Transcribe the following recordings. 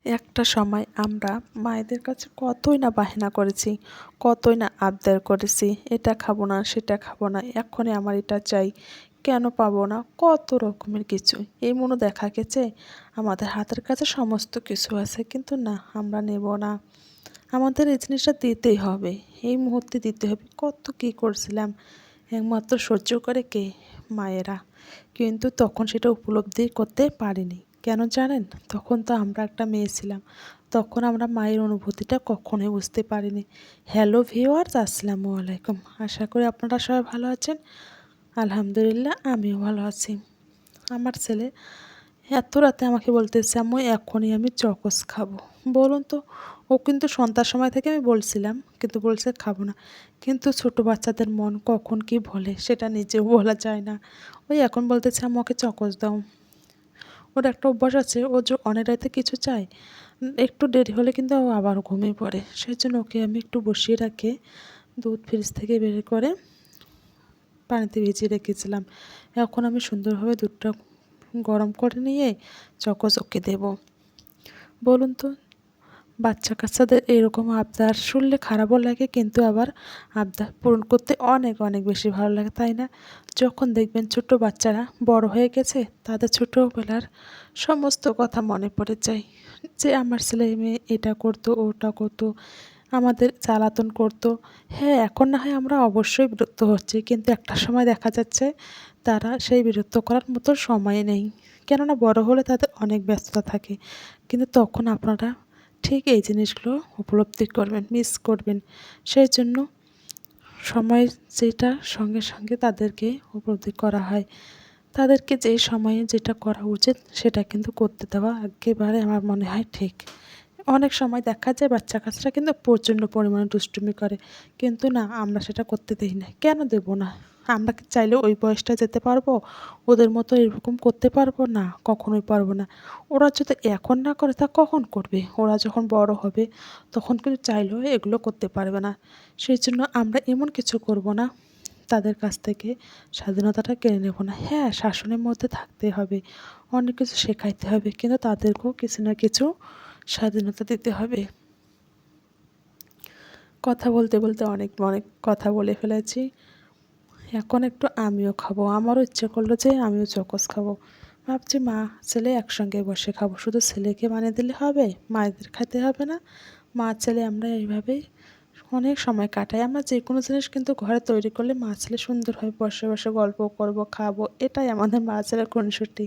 একটা সময় আমরা মায়েদের কাছে কতই না বায়না করেছি, কতই না আবদার করেছি, এটা খাবো না, সেটা খাবো না, এক্ষুনি আমার এটা চাই, কেন পাবো না, কত রকমের কিছু। এই মনে দেখা গেছে আমাদের হাতের কাছে সমস্ত কিছু আছে, কিন্তু না, আমরা নেব না। আমাদের এই জিনিসটা দিতেই হবে, এই মুহূর্তে দিতে হবে। কত কী করছিলাম, একমাত্র সহ্য করে কে? মায়েরা। কিন্তু তখন সেটা উপলব্ধি করতে পারিনি। কেন জানেন? তখন তো আমরা একটা মেয়ে ছিলাম। তখন আমরা মায়ের অনুভূতিটা কখনোই বুঝতে পারিনি। হ্যালো ভিউয়ার্স, আসসালামু আলাইকুম। আশা করি আপনারা সবাই ভালো আছেন। আলহামদুলিল্লাহ, আমিও ভালো আছি। আমার ছেলে এত রাতে আমাকে বলতেছে, আম্মু এখনই আমি চকোস খাবো। বলুন তো, ও কিন্তু সন্ধ্যার সময় থেকে আমি বলছিলাম, কিন্তু বলছে খাবো না। কিন্তু ছোট বাচ্চাদের মন কখন কি বলে সেটা নিজেও বলা যায় না। ওই এখন বলতেছে, আম্মু ওকে চকোস দাও। ওর একটা অভ্যাস আছে, ও যে অনেক রাতে কিছু চায়, একটু দেরি হলে কিন্তু ও আবার ঘুমিয়ে পড়ে। সেই জন্য ওকে আমি একটু বসিয়ে রাখে দুধ ফ্রিজ থেকে বের করে পানিতে ভিজিয়ে রেখেছিলাম। এখন আমি সুন্দরভাবে দুধটা গরম করে নিয়ে চকোস ওকে দেবো। বলুন তো, বাচ্চা কাচ্চাদের এরকম আবদার শুনলে খারাপও লাগে, কিন্তু আবার আবদার পূরণ করতে অনেক অনেক বেশি ভালো লাগে, তাই না? যখন দেখবেন ছোট বাচ্চারা বড় হয়ে গেছে, তাদের ছোটোবেলার সমস্ত কথা মনে পড়ে যায়, যে আমার ছেলে মেয়ে এটা করতো, ওটা করতো, আমাদের জ্বালাতন করতো। হ্যাঁ, এখন না হয় আমরা অবশ্যই বিরক্ত হচ্ছি, কিন্তু একটা সময় দেখা যাচ্ছে তারা সেই বিরক্ত করার মতো সময় নেই। কেননা বড় হলে তাদের অনেক ব্যস্ততা থাকে, কিন্তু তখন আপনারা ঠিক এই জিনিসগুলো উপলব্ধি করবেন, মিস করবেন। সেই জন্য সময় যেটা সঙ্গে সঙ্গে তাদেরকে উপলব্ধি করা হয়, তাদেরকে যেই সময়ে যেটা করা উচিত সেটা কিন্তু করতে দেওয়া একেবারে আমার মনে হয় ঠিক। অনেক সময় দেখা যায় বাচ্চা কাচ্চারা কিন্তু প্রচণ্ড পরিমাণে দুষ্টুমি করে, কিন্তু না, আমরা সেটা করতে দেই না। কেন দেব না? আমরা কি চাইলে ওই বয়সটা যেতে পারবো? ওদের মতো এরকম করতে পারবো না? কখনোই পারবো না। ওরা যদি এখন না করে তা কখন করবে? ওরা যখন বড় হবে তখন কিন্তু চাইলেও এগুলো করতে পারবে না। সেই জন্য আমরা এমন কিছু করব না, তাদের কাছ থেকে স্বাধীনতাটা কেড়ে নেব না। হ্যাঁ, শাসনের মধ্যে থাকতে হবে, অনেক কিছু শেখাইতে হবে, কিন্তু তাদেরকেও কিছু না কিছু স্বাধীনতা দিতে হবে। কথা বলতে বলতে অনেক অনেক কথা বলে ফেলেছি। এখন একটু আমিও খাবো। আমারও ইচ্ছে করলো যে আমিও চকোস খাবো। ভাবছি মা ছেলে একসঙ্গে বসে খাবো। শুধু ছেলেকে বানিয়ে দিলে হবে? মায়েদের খেতে হবে না? মা ছেলে আমরা এইভাবেই অনেক সময় কাটাই। আমরা যেকোনো জিনিস কিন্তু ঘরে তৈরি করলে মা ছেলে সুন্দরভাবে বসে বসে গল্প করবো, খাবো। এটাই আমাদের মা ছেলের খুনসুটি।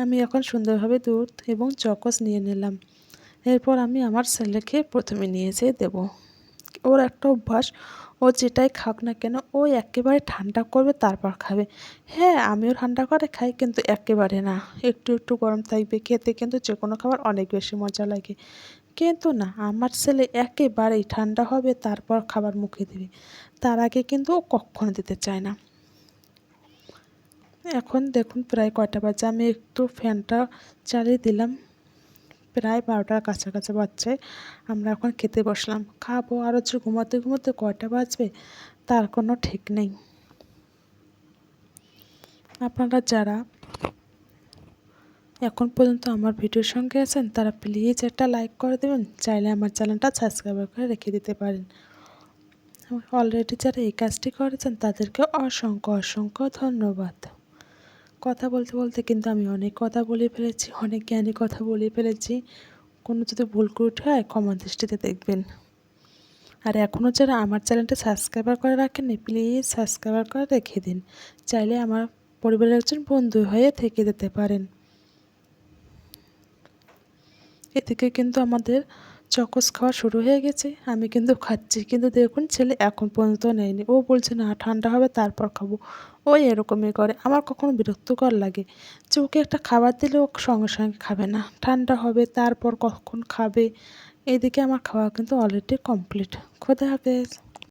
আমি এখন সুন্দরভাবে দুধ এবং চকোস নিয়ে নিলাম। এরপর আমি আমার ছেলেকে প্রথমে নিয়ে যেয়ে দেবো। ওর একটা অভ্যাস, ও যেটাই খাক না কেন ও একেবারে ঠান্ডা করবে তারপর খাবে। হ্যাঁ, আমিও ঠান্ডা করে খাই, কিন্তু একেবারে না। একটু একটু গরম থাকবে, খেতে কিন্তু যেকোনো খাবার অনেক বেশি মজা লাগে। কিন্তু না, আমার ছেলে একেবারেই ঠান্ডা হবে তারপর খাবার মুখে দেবে। তার আগে কিন্তু ও কক্ষনো দিতে চায় না। এখন দেখুন প্রায় কয়টা বাজে, আমি একটু ফ্যানটা চালিয়ে দিলাম। প্রায় 12টার কাছাকাছি বাজছে। আমরা এখন খেতে বসলাম। খাবো আর হচ্ছে ঘুমাতে ঘুমাতে কয়টা বাজবে তার কোনো ঠিক নেই। আপনারা যারা এখন পর্যন্ত আমার ভিডিওর সঙ্গে আছেন তারা প্লিজ একটা লাইক করে দেবেন। চাইলে আমার চ্যানেলটা সাবস্ক্রাইব করে রেখে দিতে পারেন। অলরেডি যারা এই কাজটি করেছেন তাদেরকে অসংখ্য অসংখ্য ধন্যবাদ। কথা বলতে বলতে কিন্তু আমি অনেক কথা বলে ফেলেছি, অনেক জ্ঞানী কথা বলে ফেলেছি। কোনো যদি ভুল ত্রুটি হয় ক্ষমা দৃষ্টিতে দেখবেন। আর এখনও যারা আমার চ্যানেলটা সাবস্ক্রাইবার করে রাখেননি, প্লিজ সাবস্ক্রাইবার করে রেখে দিন। চাইলে আমার পরিবারের একজন বন্ধু হয়ে থেকে যেতে পারেন। এদিকে কিন্তু আমাদের চকোস খাওয়া শুরু হয়ে গেছে। আমি কিন্তু খাচ্ছি, কিন্তু দেখুন ছেলে এখন পর্যন্ত নেয়নি। ও বলছে না ঠান্ডা হবে তারপর খাবো। ও এরকমই করে। আমার কখনো বিরক্তকর লাগে যে ওকে একটা খাবার দিলে ও সঙ্গে সঙ্গে খাবে না, ঠান্ডা হবে তারপর কখন খাবে। এদিকে আমার খাওয়া কিন্তু অলরেডি কমপ্লিট। খোদা হাফেজ।